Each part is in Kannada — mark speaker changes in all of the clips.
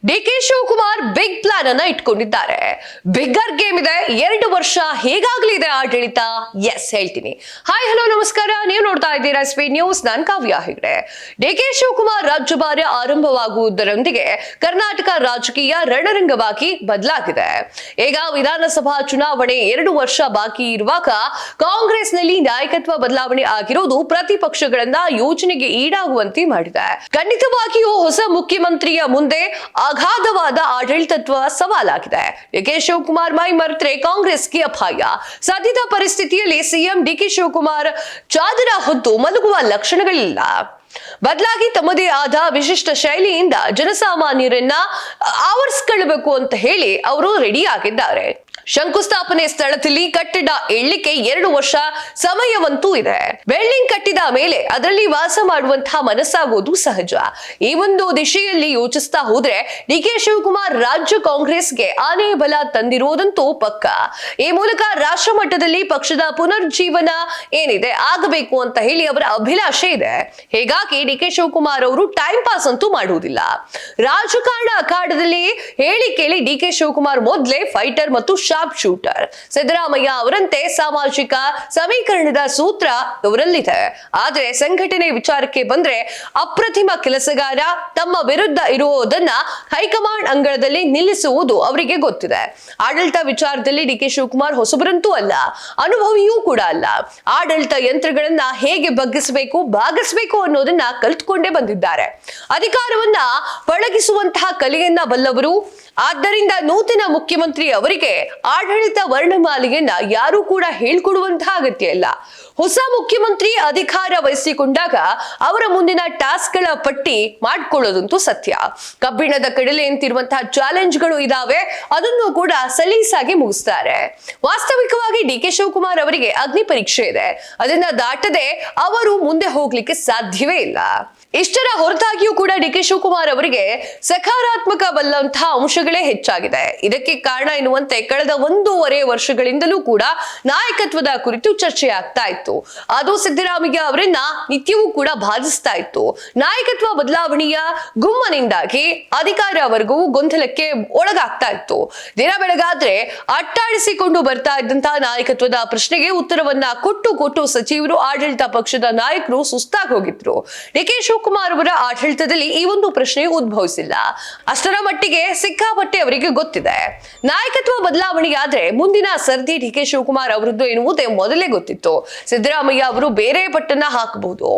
Speaker 1: ಡಿಕೆ ಶಿವಕುಮಾರ್ ಬಿಗ್ ಪ್ಲಾನ್ ಅನ್ನ ಇಟ್ಕೊಂಡಿದ್ದಾರೆ. ಬಿಗ್ಗರ್ ಗೇಮ್ ಇದೆ. 2 ವರ್ಷ ಹೇಗಾಗ್ಲಿದೆ ಆಡಳಿತ? ಎಸ್ ಹೇಳ್ತೀನಿ. ಹಾಯ್ ಹಲೋ ನಮಸ್ಕಾರ, ನೀವು ನೋಡ್ತಾ ಇದ್ದೀರಾ ಸ್ಪೀಡ್ ನ್ಯೂಸ್. ನಾನು ಕಾವ್ಯ ಹೆಗ್ಡೆ. ಡಿಕೆ ಶಿವಕುಮಾರ್ ರಾಜ್ಯಭಾರ ಆರಂಭವಾಗುವುದರೊಂದಿಗೆ ಕರ್ನಾಟಕ ರಾಜಕೀಯ ರಣರಂಗವಾಗಿ ಬದಲಾಗಿದೆ. ಈಗ ವಿಧಾನಸಭಾ ಚುನಾವಣೆ 2 ವರ್ಷ ಬಾಕಿ ಇರುವಾಗ ಕಾಂಗ್ರೆಸ್ನಲ್ಲಿ ನಾಯಕತ್ವ ಬದಲಾವಣೆ ಆಗಿರುವುದು ಪ್ರತಿಪಕ್ಷಗಳನ್ನ ಯೋಜನೆಗೆ ಈಡಾಗುವಂತೆ ಮಾಡಿದೆ. ಖಂಡಿತವಾಗಿಯೂ ಹೊಸ ಮುಖ್ಯಮಂತ್ರಿಯ ಮುಂದೆ ಅಗಾಧವಾದ ಆಡಳಿತತ್ವ ಸವಾಲಾಗಿದೆ. ಡಿಕೆ ಶಿವಕುಮಾರ್ ಮೈ ಮರೆತರೆ ಕಾಂಗ್ರೆಸ್ಗೆ ಅಪಾಯ. ಸದ್ಯದ ಪರಿಸ್ಥಿತಿಯಲ್ಲಿ ಸಿಎಂ ಡಿಕೆ ಶಿವಕುಮಾರ್ ಚಾದರ ಹೊತ್ತು ಮಲಗುವ ಲಕ್ಷಣಗಳಿಲ್ಲ. ಬದಲಾಗಿ ತಮ್ಮದೇ ಆದ ವಿಶಿಷ್ಟ ಶೈಲಿಯಿಂದ ಜನಸಾಮಾನ್ಯರನ್ನ ಆವರಿಸಿಕೊಳ್ಳಬೇಕು ಅಂತ ಹೇಳಿ ಅವರು ರೆಡಿ ಆಗಿದ್ದಾರೆ. ಶಂಕುಸ್ಥಾಪನೆ ಸ್ಥಳದಲ್ಲಿ ಕಟ್ಟಡ ಎಳ್ಳಿಕೆ 2 ವರ್ಷ ಸಮಯವಂತೂ ಇದೆ. ಬಿಲ್ಡಿಂಗ್ ಕಟ್ಟಿದ ಮೇಲೆ ಅದರಲ್ಲಿ ವಾಸ ಮಾಡುವಂತಹ ಮನಸ್ಸಾಗೋದು ಸಹಜ. ಈ ಒಂದು ದಿಶೆಯಲ್ಲಿ ಯೋಚಿಸ್ತಾ ಹೋದ್ರೆ ಡಿಕೆ ಶಿವಕುಮಾರ್ ರಾಜ್ಯ ಕಾಂಗ್ರೆಸ್ಗೆ ಆನೆ ಬಲ ತಂದಿರುವುದಂತೂ ಪಕ್ಕ. ಈ ಮೂಲಕ ರಾಷ್ಟ್ರ ಮಟ್ಟದಲ್ಲಿ ಪಕ್ಷದ ಪುನರ್ಜೀವನ ಏನಿದೆ ಆಗಬೇಕು ಅಂತ ಹೇಳಿ ಅವರ ಅಭಿಲಾಷೆ ಇದೆ. ಹೀಗಾಗಿ ಡಿಕೆ ಶಿವಕುಮಾರ್ ಅವರು ಟೈಮ್ ಪಾಸ್ ಅಂತೂ ಮಾಡುವುದಿಲ್ಲ. ರಾಜಕಾರಣ ಅಖಾಡದಲ್ಲಿ ಹೇಳಿ ಕೇಳಿ ಡಿಕೆ ಶಿವಕುಮಾರ್ ಮೊದಲೇ ಫೈಟರ್ ಮತ್ತು ಶಾರ್ಪ್ ಶೂಟರ್. ಸಿದ್ದರಾಮಯ್ಯ ಅವರಂತೆ ಸಾಮಾಜಿಕ ಸಮೀಕರಣದ ಸೂತ್ರ ಇವರಲ್ಲಿದೆ. ಆದರೆ ಸಂಘಟನೆ ವಿಚಾರಕ್ಕೆ ಬಂದ್ರೆ ಅಪ್ರತಿಮ ಕೆಲಸಗಾರ. ತಮ್ಮ ವಿರುದ್ಧ ಇರುವುದನ್ನ ಹೈಕಮಾಂಡ್ ಅಂಗಳದಲ್ಲಿ ನಿಲ್ಲಿಸುವುದು ಅವರಿಗೆ ಗೊತ್ತಿದೆ. ಆಡಳಿತ ವಿಚಾರದಲ್ಲಿ ಡಿಕೆ ಶಿವಕುಮಾರ್ ಹೊಸಬರಂತೂ ಅಲ್ಲ, ಅನುಭವಿಯೂ ಕೂಡ ಅಲ್ಲ. ಆಡಳಿತ ಯಂತ್ರಗಳನ್ನ ಹೇಗೆ ಭಾಗಿಸಬೇಕು ಅನ್ನೋದನ್ನ ಕಲ್ತ್ಕೊಂಡೇ ಬಂದಿದ್ದಾರೆ. ಅಧಿಕಾರವನ್ನ ಪಳಗಿಸುವಂತಹ ಕಲೆಯನ್ನ ಬಲ್ಲವರು. ಆದ್ದರಿಂದ ನೂತನ ಮುಖ್ಯಮಂತ್ರಿ ಅವರಿಗೆ ಆಡಳಿತ ವರ್ಣಮಾಲೆಯನ್ನ ಯಾರು ಕೂಡ ಹೇಳ್ಕೊಡುವಂತಹ ಅಗತ್ಯ ಇಲ್ಲ. ಹೊಸ ಮುಖ್ಯಮಂತ್ರಿ ಅಧಿಕಾರ ವಹಿಸಿಕೊಂಡಾಗ ಅವರ ಮುಂದಿನ ಟಾಸ್ಕ್ ಗಳ ಪಟ್ಟಿ ಮಾಡ್ಕೊಳ್ಳೋದಂತೂ ಸತ್ಯ. ಕಬ್ಬಿಣದ ಕಡಲೆ ಅಂತಿರುವಂತಹ ಚಾಲೆಂಜ್ಗಳು ಇದಾವೆ, ಅದನ್ನು ಕೂಡ ಸಲೀಸಾಗಿ ಮುಗಿಸ್ತಾರೆ. ವಾಸ್ತವಿಕವಾಗಿ ಡಿಕೆ ಶಿವಕುಮಾರ್ ಅವರಿಗೆ ಅಗ್ನಿ ಪರೀಕ್ಷೆ ಇದೆ. ಅದನ್ನ ದಾಟದೆ ಅವರು ಮುಂದೆ ಹೋಗ್ಲಿಕ್ಕೆ ಸಾಧ್ಯವೇ ಇಲ್ಲ. ಇಷ್ಟರ ಹೊರತಾಗಿಯೂ ಕೂಡ ಡಿಕೆ ಶಿವಕುಮಾರ್ ಅವರಿಗೆ ಸಕಾರಾತ್ಮಕ ಬಲ್ಲಂತಹ ಅಂಶಗಳೇ ಹೆಚ್ಚಾಗಿದೆ. ಇದಕ್ಕೆ ಕಾರಣ ಎನ್ನುವಂತೆ ಕಳೆದ 1.5 ವರ್ಷಗಳಿಂದಲೂ ಕೂಡ ನಾಯಕತ್ವದ ಕುರಿತು ಚರ್ಚೆ ಆಗ್ತಾ ಇತ್ತು. ಅದು ಸಿದ್ದರಾಮಯ್ಯ ಅವರನ್ನ ನಿತ್ಯವೂ ಕೂಡ ಬಾಧಿಸ್ತಾ ಇತ್ತು. ನಾಯಕತ್ವ ಬದಲಾವಣೆಯ ಗುಮ್ಮನಿಂದಾಗಿ ಅಧಿಕಾರ ವರ್ಗವು ಗೊಂದಲಕ್ಕೆ ಒಳಗಾಗ್ತಾ ಇತ್ತು. ದಿನ ಬೆಳಗಾದ್ರೆ ಅಟ್ಟಾಡಿಸಿಕೊಂಡು ಬರ್ತಾ ಇದ್ದಂತಹ ನಾಯಕತ್ವದ ಪ್ರಶ್ನೆಗೆ ಉತ್ತರವನ್ನ ಕೊಟ್ಟು ಸಚಿವರು, ಆಡಳಿತ ಪಕ್ಷದ ನಾಯಕರು ಸುಸ್ತಾಗಿ ಹೋಗಿದ್ರು. ಡಿಕೆ ಶಿವಕುಮಾರ್ ಅವರ ಆಡಳಿತದಲ್ಲಿ ಈ ಒಂದು ಪ್ರಶ್ನೆ ಉದ್ಭವಿಸಿಲ್ಲ. ಅಷ್ಟರ ಮಟ್ಟಿಗೆ ಸಿಕ್ಕಾಪಟ್ಟೆ ಅವರಿಗೆ ಗೊತ್ತಿದೆ. ನಾಯಕತ್ವ ಬದಲಾವಣೆಯಾದ್ರೆ ಮುಂದಿನ ಸರ್ದಿ ಡಿಕೆ ಶಿವಕುಮಾರ್ ಅವರದ್ದು ಎನ್ನುವುದೇ ಮೊದಲೇ ಗೊತ್ತಿತ್ತು. ಸಿದ್ದರಾಮಯ್ಯ ಅವರು ಬೇರೆ ಪಟ್ಟನ್ನ ಹಾಕಬಹುದು,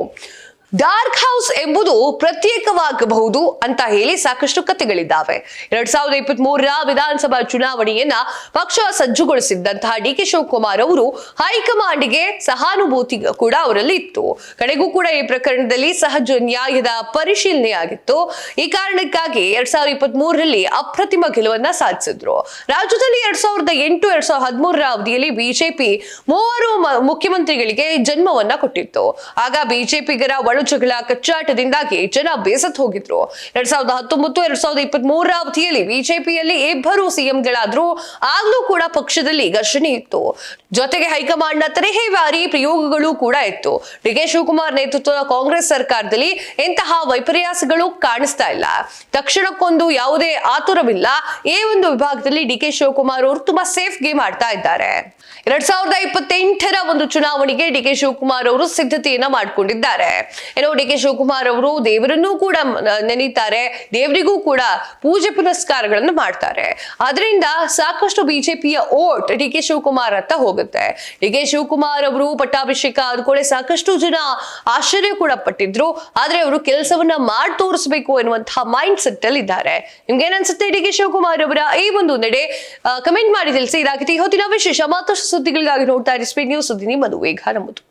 Speaker 1: ಡಾರ್ಕ್ ಹೌಸ್ ಎಂಬುದು ಪ್ರತ್ಯೇಕವಾಗಬಹುದು ಅಂತ ಹೇಳಿ ಸಾಕಷ್ಟು ಕಥೆಗಳಿದ್ದಾವೆ. 2023ರ ವಿಧಾನಸಭಾ ಚುನಾವಣೆಯನ್ನ ಪಕ್ಷ ಸಜ್ಜುಗೊಳಿಸಿದ್ದಂತಹ ಡಿಕೆ ಶಿವಕುಮಾರ್ ಅವರು ಹೈಕಮಾಂಡ್ಗೆ ಸಹಾನುಭೂತಿ ಕೂಡ ಅವರಲ್ಲಿ ಇತ್ತು. ಕಡೆಗೂ ಕೂಡ ಈ ಪ್ರಕರಣದಲ್ಲಿ ಸಹಜ ನ್ಯಾಯದ ಪರಿಶೀಲನೆ ಆಗಿತ್ತು. ಈ ಕಾರಣಕ್ಕಾಗಿ 2023ರಲ್ಲಿ ಅಪ್ರತಿಮ ಗೆಲುವನ್ನ ಸಾಧಿಸಿದ್ರು. ರಾಜ್ಯದಲ್ಲಿ 2008-2013ರ ಅವಧಿಯಲ್ಲಿ ಬಿಜೆಪಿ 3 ಮುಖ್ಯಮಂತ್ರಿಗಳಿಗೆ ಜನ್ಮವನ್ನ ಕೊಟ್ಟಿತ್ತು. ಆಗ ಬಿಜೆಪಿಗರ ಜಗಳ ಕಚ್ಚಾಟದಿಂದಾಗಿ ಜನ ಬೇಸತ್ ಹೋಗಿದ್ರು. 2019-2023ರ ಅವಧಿಯಲ್ಲಿ ಬಿಜೆಪಿಯಲ್ಲಿ 2 ಸಿಎಂಗಳಾದ್ರೂ ಆಗ್ಲೂ ಕೂಡ ಪಕ್ಷದಲ್ಲಿ ಘರ್ಷಣೆ ಇತ್ತು. ಜೊತೆಗೆ ಹೈಕಮಾಂಡ್ನ ತರಹೇವಾರಿ ಪ್ರಯೋಗಗಳು ಕೂಡ ಇತ್ತು. ಡಿಕೆ ಶಿವಕುಮಾರ್ ನೇತೃತ್ವದ ಕಾಂಗ್ರೆಸ್ ಸರ್ಕಾರದಲ್ಲಿ ಇಂತಹ ವೈಪರ್ಯಾಸಗಳು ಕಾಣಿಸ್ತಾ ಇಲ್ಲ. ತಕ್ಷಣಕ್ಕೊಂದು ಯಾವುದೇ ಆತುರವಿಲ್ಲ. ಈ ಒಂದು ವಿಭಾಗದಲ್ಲಿ ಡಿಕೆ ಶಿವಕುಮಾರ್ ಅವರು ತುಂಬಾ ಸೇಫ್ ಗೇಮ್ ಆಡ್ತಾ ಇದ್ದಾರೆ. 2028ರ ಒಂದು ಚುನಾವಣೆಗೆ ಡಿಕೆ ಶಿವಕುಮಾರ್ ಅವರು ಸಿದ್ಧತೆಯನ್ನ ಮಾಡಿಕೊಂಡಿದ್ದಾರೆ. ಡಿಕೆ ಶಿವಕುಮಾರ್ ಅವರು ದೇವರನ್ನೂ ಕೂಡ ನೆನೀತಾರೆ, ದೇವರಿಗೂ ಕೂಡ ಪೂಜೆ ಪುನಸ್ಕಾರಗಳನ್ನು ಮಾಡ್ತಾರೆ. ಅದರಿಂದ ಸಾಕಷ್ಟು ಬಿಜೆಪಿಯ ಓಟ್ ಡಿಕೆ ಶಿವಕುಮಾರ್ ಅಂತ ಹೋಗುತ್ತೆ. ಡಿಕೆ ಶಿವಕುಮಾರ್ ಅವರು ಪಟ್ಟಾಭಿಷೇಕ ಆದ್ಕೊಳ್ಳೆ ಸಾಕಷ್ಟು ಜನ ಆಶ್ಚರ್ಯ ಕೂಡ ಪಟ್ಟಿದ್ರು. ಆದ್ರೆ ಅವರು ಕೆಲಸವನ್ನ ಮಾಡಿ ತೋರಿಸಬೇಕು ಎನ್ನುವಂತಹ ಮೈಂಡ್ ಸೆಟ್ ಅಲ್ಲಿ ಇದ್ದಾರೆ. ನಿಮ್ಗೆ ಏನನ್ಸುತ್ತೆ ಡಿಕೆ ಶಿವಕುಮಾರ್ ಅವರ ಈ ಒಂದು ನಡೆ? ಕಮೆಂಟ್ ಮಾಡಿ ತಿಳಿಸಿ. ಇದಾಗಿತ್ತು ಇವತ್ತಿನ ವಿಶೇಷ. ಮತ್ತಷ್ಟು ಸುದ್ದಿಗಳಿಗಾಗಿ ನೋಡ್ತಾ ಇರಿ ಸ್ಪೀಡ್ ನ್ಯೂಸ್. ಸುದ್ದಿ ನಿಮ್ಮದು ವೇಗ ನಮ್ಮದು.